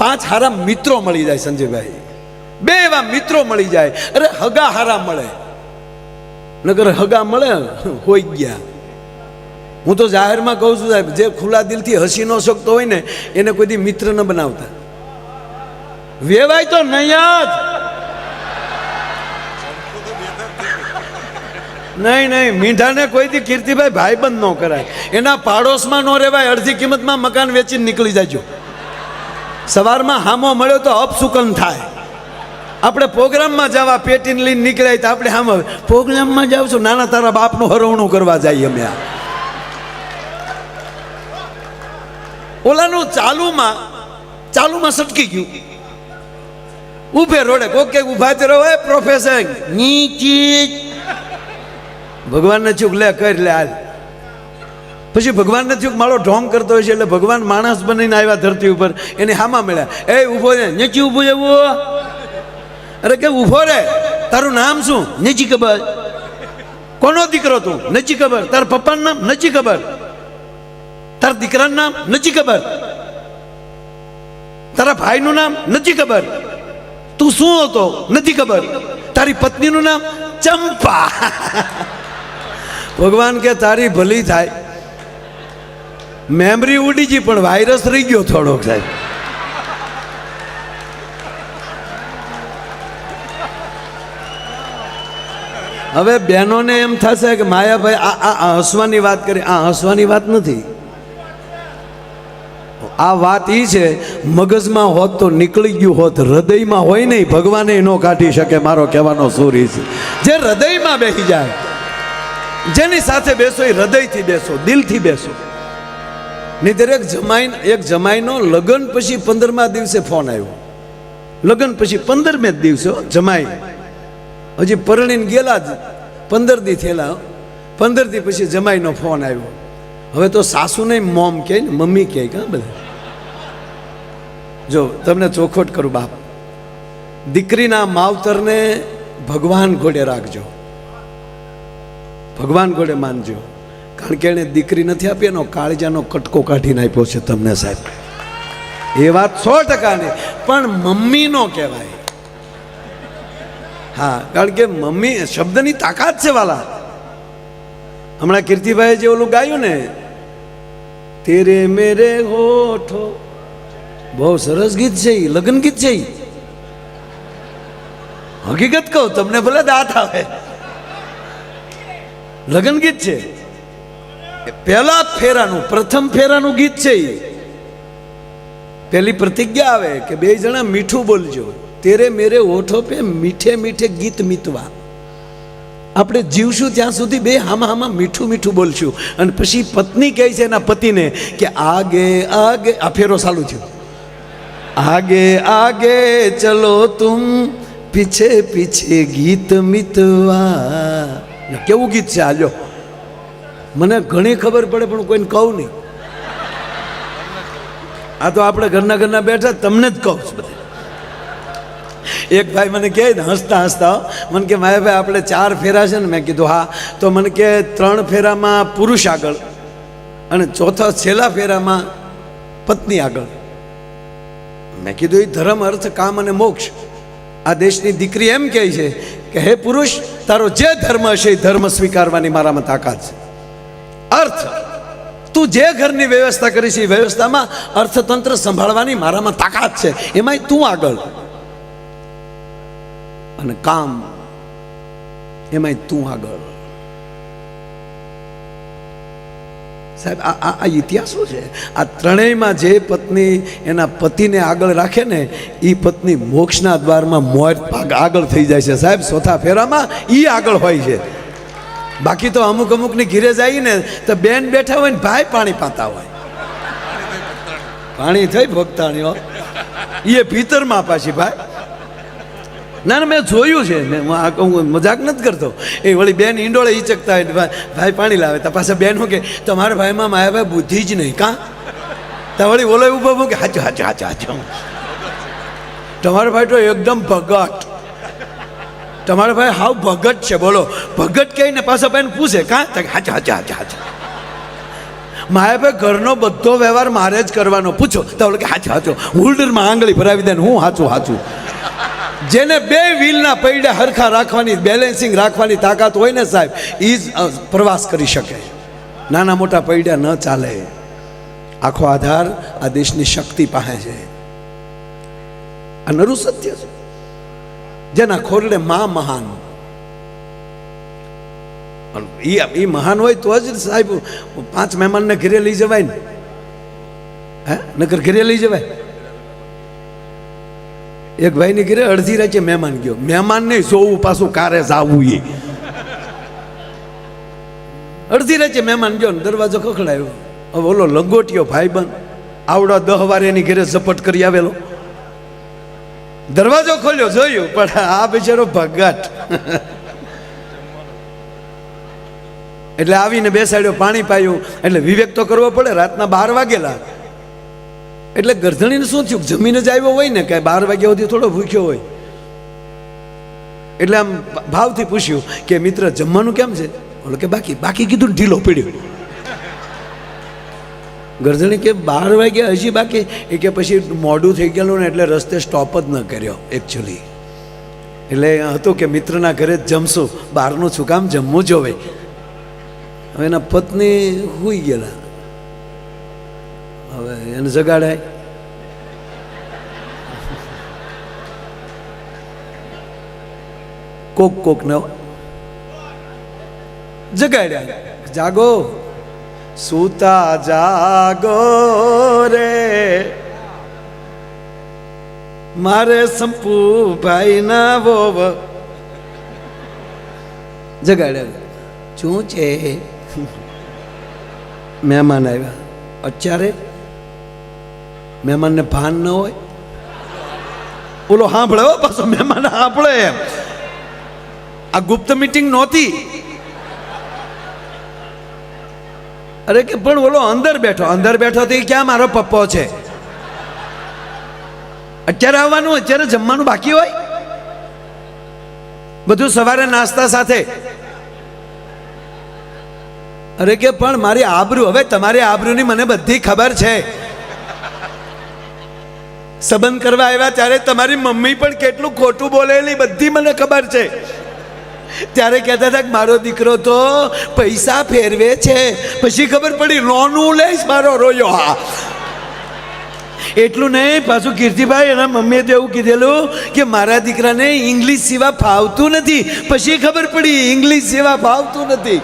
5 હારા મિત્રો મળી જાય સંજયભાઈ. 2 એવા મિત્રો મળી જાય. અરે હગા હારા મળે, નગર હગા મળે હોઈ ગયા. હું તો જાહેરમાં કહું છું સાહેબ, જે ખુલ્લા દિલથી હસી ન શકતો હોય ને એને કોઈ દી મિત્ર ન બનાવતા. વેવાય તો નહીં જ. નહીં મીંઢાને કોઈ દી કીર્તિભાઈ ભાઈબંધ ન કરાય. એના પાડોશમાં ન રહેવાય. અડધી કિંમતમાં મકાન વેચીને નીકળી જાજો. સવારમાં હામો મળ્યો તો અપસુકન થાય. આપણે પ્રોગ્રામમાં જવા પેટીને લઈને નીકળાય તો આપણે હામ પ્રોગ્રામમાં જાવ છું, નાના તારા બાપનું હરવણું કરવા જઈએ અમે. ઓલાનું ચાલુમાં સટકી ગયું. ઉભે રોડે કોકે ઉભા તે રહો. પ્રોફેસર નીચી ભગવાનને ચૂક લે કરી લે હાલ. પછી ભગવાનને ચૂક મારો ઢોંગ કરતો હોય છે એટલે ભગવાન માણસ બનીને આવ્યા ધરતી ઉપર. એને હામાં મળ્યા. એ ઉભો રે, નીચી ઉભો જવું. અરે કે ઉભો રે, તારું નામ શું? નીચી ખબર. કોનો દીકરો તું? નથી ખબર. તાર પપ્પાનું નામ? નથી ખબર. તાર દીકરાનું નામ? નથી ખબર. તારા ભાઈનું નામ? નથી ખબર. તું શું હતો? નથી ખબર. તારી પત્નીનું નામ? ચંપા. ભગવાન કે તારી ભલી થાય. મેમરી ઉડી ગઈ પણ વાયરસ રહી ગયો થોડોક સાહેબ. હવે બહેનોને એમ થશે કે માયાભાઈ આ હસવાની વાત કરી. આ હસવાની વાત નથી. આ વાત એ છે, મગજમાં હોત તો નીકળી ગયું હોત, હૃદયમાં હોય નહીં ભગવાને ન કાઢી શકે. મારો કહેવાનો સુર એ છે, જે હૃદયમાં બેસી જાય, જેની સાથે બેસો એ હૃદયથી બેસો, દિલથી બેસો. નહીં દરેક એક જમાઈનો લગ્ન પછી 15મા દિવસે ફોન આવ્યો. લગ્ન પછી 15મે દિવસે જમાઈ હજી પરણીને ગયેલા જ 15 દી થયેલા. 15 દી પછી જમાઈનો ફોન આવ્યો. હવે તો સાસુ નહીં મોમ કહે ને, મમ્મી કહે. કાં બધા જો તમને ચોખવટ કરું બાપ, દીકરીના માવતરને ભગવાન ઘોડે રાખજો, ભગવાન ઘોડે માનજો. કારણ કે એને દીકરી નથી આપી, એનો કાળજાનો કટકો કાઢીને આપ્યો છે તમને સાહેબ. એ વાત 100%. પણ મમ્મી નો કહેવાય. હા, કારણ કે મમ્મી શબ્દની તાકાત છે વાલા. હમણાં કીર્તિભાઈ જે ઓલું ગાયું ને, તેરે મેરે હોઠો, બહુ સરસ ગીત છે. લગ્ન ગીત છે. હકીકત કહું તમને, ભલે દાંત આવે, લગ્ન ગીત છે. પહેલા ફેરાનું, પ્રથમ ફેરાનું ગીત છે. પહેલી પ્રતિજ્ઞા આવે કે 2 જણા મીઠું બોલજો. તેરે મેરે હોઠો પે મીઠે મીઠે ગીત મીતવા. આપણે જીવશું ત્યાં સુધી 2 હામાં મીઠું મીઠું બોલશું. અને પછી પત્ની કહે છે એના પતિને કે આગે આગે, આ ફેરો ચાલુ થયો, आगे आगे चलो तुम पीछे पीछे गीत मितवा केवुं गीत छे आल्यो મને ઘણી ખબર પડે પણ કોઈને કહું નહીં આ તો આપણે ઘરના બેઠા તમને જ કહું છું એક ભાઈ મને કહે ને હસતા હસતા મને કે માયા ભાઈ આપણે 4 ફેરા છે ને મેં કીધું હા તો મને કે 3 ફેરામાં પુરુષ આગળ અને ચોથા છેલ્લા ફેરામાં પત્ની આગળ મેં કીધું એ ધર્મ અર્થ કામ અને મોક્ષ આ દેશની દીકરી એમ કહે છે કે હે પુરુષ તારો જે ધર્મ હશે એ ધર્મ સ્વીકારવાની મારામાં તાકાત છે અર્થ તું જે ઘરની વ્યવસ્થા કરી છે એ વ્યવસ્થામાં અર્થતંત્ર સંભાળવાની મારામાં તાકાત છે એમાંય તું આગળ અને કામ એમાંય તું આગળ સાહેબ આ ઇતિહાસો છે આ ત્રણેયમાં જે પત્ની એના પતિને આગળ રાખે ને એ પત્ની મોક્ષના દ્વારમાં મોર આગળ થઈ જાય છે સાહેબ ચોથા ફેરામાં એ આગળ હોય છે બાકી તો અમુક અમુકની ઘીરે જાય ને તો બેન બેઠા હોય ને ભાઈ પાણી પાતા હોય પાણી થઈ ભક્તાણીઓ એ ભીતરમાં પાછી ભાઈ ના ના મેં જોયું છે હું મજાક નથી કરતો એ વળી બેન ઈંડોળે ઈચકતા હોય ભાઈ પાણી લાવે તો પાછા બેન શું કે તમારા ભાઈમાં માયાભાઈ બુદ્ધિ જ નહીં કાં તો વળી બોલો એવું બહુ કે હાચું હાચું હાચું હાચું તમારો ભાઈ તો એકદમ ભગત તમારો ભાઈ હાવ ભગત છે બોલો ભગત કહીને પાછા બેન પૂછે કાં હાચું હાચું હાચું હાચું માયાભાઈ ઘરનો બધો વ્યવહાર મારે જ કરવાનો પૂછો તો કે હાચું હાચું હોલ્ડરમાં આંગળી ભરાવી દે ને હું હાચું હાચું જેને બે વ્હીલના પૈડા હરખા રાખવાની બેલેન્સિંગ રાખવાની તાકાત હોય ને સાહેબ એ જ પ્રવાસ કરી શકે નાના મોટા પૈડા ન ચાલે આખો આધાર આ દેશની શક્તિ પાસે છે આ નરું સત્ય છે જેના ખોરડે માં મહાન એ મહાન હોય તો જ સાહેબ 5 મહેમાનને ઘરે લઈ જવાય ને હે નકર ઘરે લઈ જવાય એક ભાઈની ઘરે અડધી રાતે મહેમાન ગયો મહેમાન નહીં જોવું પાછું કારે જાવું એ અડધી રાતે મહેમાન ગયો ને દરવાજો ખખડાયો હવે ઓલો લંગોટિયો ભાઈબંધ આવડો 10 વાર એની ઘરે ઝપટ કરી આવેલો દરવાજો ખોલ્યો જોયું પણ આ બિચારો ભગત એટલે આવીને બેસાડ્યો પાણી પાયું એટલે વિવેક તો કરવો પડે રાતના 12 વાગેલા એટલે ગરધણીને શું થયું જમીને જ આવ્યો હોય ને કે 12 વાગ્યા સુધી થોડો ભૂખ્યો હોય એટલે આમ ભાવથી પૂછ્યું કે મિત્ર જમવાનું કેમ છે બોલો કે બાકી કીધું ઢીલો પડ્યો ગરધણી કે 12 વાગ્યા હજી બાકી એ કે પછી મોડું થઈ ગયેલું ને એટલે રસ્તે સ્ટોપ જ ન કર્યો એકચ્યુઅલી એટલે હતું કે મિત્રના ઘરે જ જમશું બહારનું શું કામ જમવું જોવે હવે એના પત્ની સૂઈ ગયેલા હવે એને જગાડાય કોક ને જગાડ્યા જાગો સૂતા જાગો રે મારે સંપુ ભાઈ ના વોવ જગાડ્યા શું છે મહેમાન આવ્યા અત્યારે મહેમાનને ભાન ન હોય ઓલો સાંભળે હો પાછો મહેમાન સાંભળે એમ આ ગુપ્ત મીટિંગ નહોતી અરે કે પણ ઓલો અંદર બેઠો તો એ ક્યાં મારો પપ્પો છે અત્યારે આવવાનું અત્યારે જમવાનું બાકી હોય બધું સવારે નાસ્તા સાથે અરે કે પણ મારી આબરૂ હવે તમારી આબરૂની મને બધી ખબર છે સંબંધ કરવા આવ્યા ત્યારે તમારી મમ્મી પણ કેટલું ખોટું બોલેલી બધી મને ખબર છે ત્યારે કહેતા હતા કે મારો દીકરો તો પૈસા ફેરવે છે પછી ખબર પડી લોનું લઈશ મારો રોયો હા એટલું નહીં પાછું કીર્તિભાઈ એના મમ્મીએ તો એવું કીધેલું કે મારા દીકરાને ઇંગ્લિશ સિવા ફાવતું નથી પછી ખબર પડી ઇંગ્લિશ સિવા ફાવતું નથી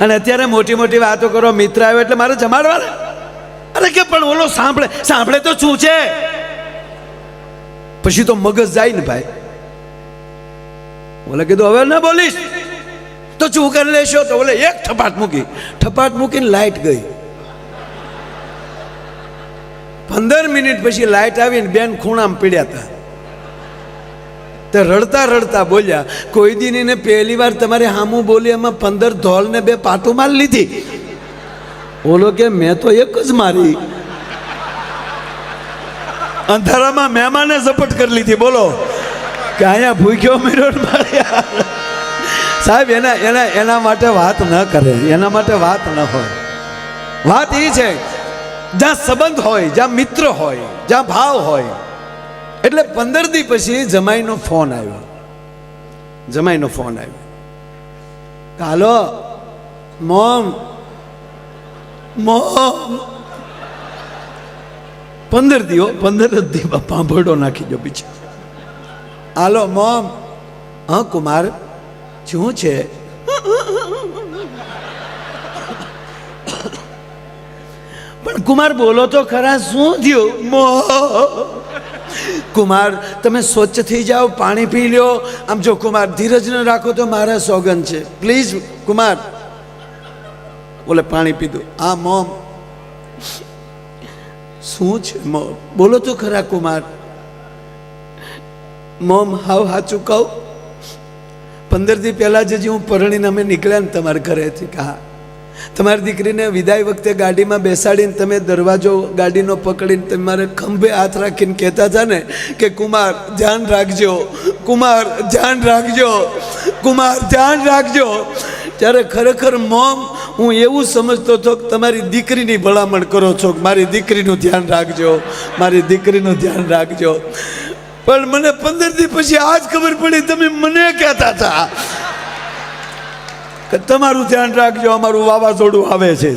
અને અત્યારે મોટી મોટી વાતો કરો મિત્ર આવ્યો એટલે મારે જમાડવાના અરે કે પણ ઓલો સાંભળે તો શું છે પછી તો મગજ જાય ને ભાઈ ઓલે કીધું હવે ના બોલીશ તો શું કરી લેશો તો ઓલે એક થપાટ મૂકીને લાઈટ ગઈ 15 મિનિટ પછી લાઇટ આવીને બેન ખૂણામાં પીડ્યા હતા. તે રડતા રડતા બોલ્યા, કોઈ દી ને પહેલી વાર તમારે હામું બોલી એમાં 15 ધોલ ને 2 પાટું માર લીધી. ઓલો કે મેં તો એક જ મારી. અંધારામાં મહેમાને ઝપટ કરી લીધી. બોલો કે અહીંયા ભૂખ્યો મેળો માર્યા. સાહેબ એના માટે વાત ન કરે, એના માટે વાત ન હોય. વાત એ છે જ્યાં સંબંધ હોય, જ્યાં મિત્ર હોય, જ્યાં ભાવ હોય. એટલે 15 દી પછી જમાઈનો ફોન આવ્યો. જમાઈનો ફોન આવ્યો, હાલો મોમ, મોમ. 15 દી 15 દી બાપા ભડો નાખી દો પીછે. હાલો મોમ. હા કુમાર, શું છે? પણ કુમાર બોલો તો ખરા, શું થયું? કુમાર તમે સ્વચ્છ થઈ જાઓ, પાણી પી લ્યો. આમ જો કુમાર ધીરજ ન રાખો તો મારા સોગન છે, પ્લીઝ કુમાર. બોલે પાણી પીધું. હા મોમ. શું છે મોમ? બોલો તો ખરા કુમાર. મોમ હાવ સાચું કહું, 15 દી પહેલાં જે હું પરણીને અમે નીકળ્યા ને તમારા ઘરેથી, કહા તમારી દીકરીને વિદાય વખતે ગાડીમાં બેસાડીને તમે દરવાજો ગાડીનો પકડીને તમારે ખંભે હાથ રાખીને કહેતા હતા ને કે કુમાર ધ્યાન રાખજો, કુમાર ધ્યાન રાખજો, કુમાર ધ્યાન રાખજો. ત્યારે ખરેખર મોમ હું એવું સમજતો હતો કે તમારી દીકરીની ભલામણ કરો છો, મારી દીકરીનું ધ્યાન રાખજો, મારી દીકરીનું ધ્યાન રાખજો. પણ મને 15 દી પછી આજ ખબર પડી તમે મને કહેતા હતા કે તમારું ધ્યાન રાખજો, અમારું વાવાઝોડું આવે છે.